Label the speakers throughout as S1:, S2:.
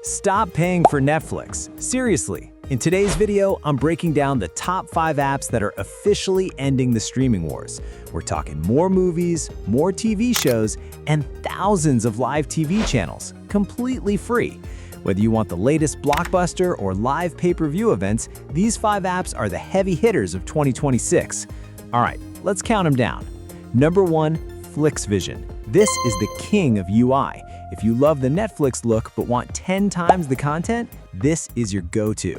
S1: Stop paying for Netflix. Seriously. In today's video, I'm breaking down the top 5 apps that are officially ending the streaming wars. We're talking more movies, more TV shows, and thousands of live TV channels, completely free. Whether you want the latest blockbuster or live pay-per-view events, these 5 apps are the heavy hitters of 2026. All right, let's count them down. Number 1, FlixVision. This is the king of UI. If you love the Netflix look but want 10 times the content, this is your go-to.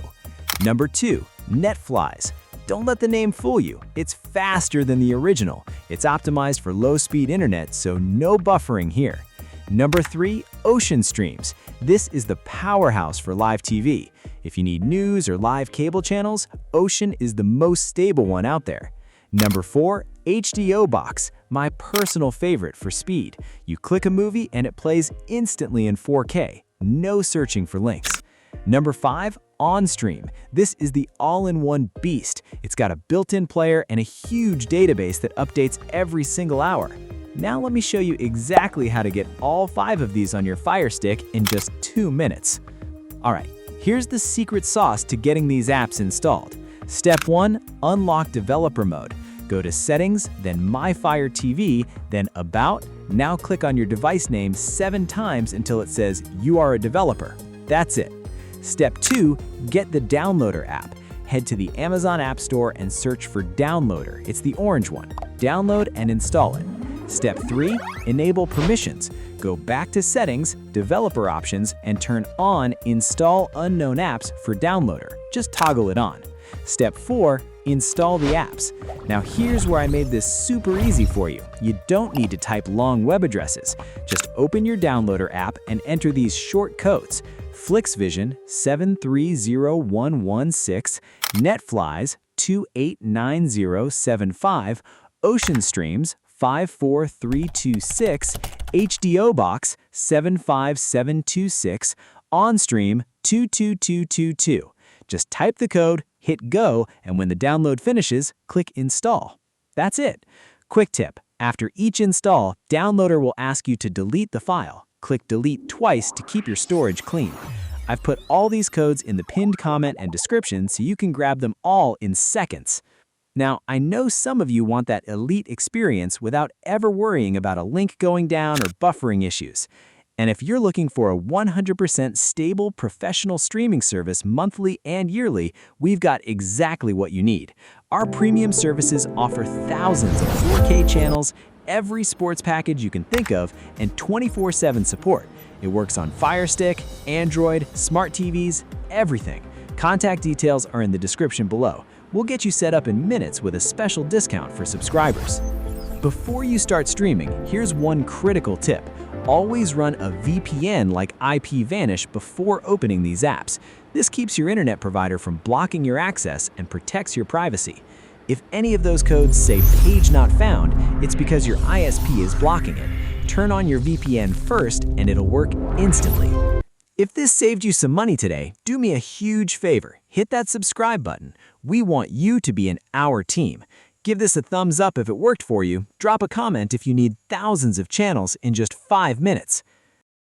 S1: Number 2, Netflies. Don't let the name fool you. It's faster than the original. It's optimized for low-speed internet, so no buffering here. Number 3, Streamz. This is the powerhouse for live TV. If you need news or live cable channels, Ocean is the most stable one out there. Number 4, HDO Box, my personal favorite for speed. You click a movie and it plays instantly in 4K, no searching for links. Number 5, OnStream. This is the all-in-one beast. It's got a built-in player and a huge database that updates every single hour. Now let me show you exactly how to get all 5 of these on your Firestick in just 2 minutes. All right, here's the secret sauce to getting these apps installed. Step 1, unlock developer mode. Go to Settings, then My Fire TV, then About. Now click on your device name 7 times until it says you are a developer. That's it. Step 2, get the Downloader app. Head to the Amazon App Store and search for Downloader. It's the orange one. Download and install it. Step 3, enable permissions. Go back to Settings, Developer Options, and turn on Install Unknown Apps for Downloader. Just toggle it on. Step 4, install the apps. Now here's where I made this super easy for you. You don't need to type long web addresses. Just open your Downloader app and enter these short codes. FlixVision 730116, Netflies 289075, Streamz 54326, HDO Box 75726, OnStream 22222. Just type the code, hit go, and when the download finishes, click Install. That's it. Quick tip, after each install, Downloader will ask you to delete the file. Click Delete twice to keep your storage clean. I've put all these codes in the pinned comment and description so you can grab them all in seconds. Now, I know some of you want that elite experience without ever worrying about a link going down or buffering issues. And if you're looking for a 100% stable professional streaming service monthly and yearly, we've got exactly what you need. Our premium services offer thousands of 4K channels, every sports package you can think of, and 24/7 support. It works on Firestick, Android, smart TVs, everything. Contact details are in the description below. We'll get you set up in minutes with a special discount for subscribers. Before you start streaming, here's one critical tip. Always run a VPN like IPVanish before opening these apps. This keeps your internet provider from blocking your access and protects your privacy. If any of those codes say page not found, it's because your ISP is blocking it. Turn on your VPN first and it'll work instantly. If this saved you some money today, do me a huge favor. Hit that subscribe button. We want you to be in our team. Give this a thumbs up if it worked for you. Drop a comment if you need thousands of channels in just 5 minutes.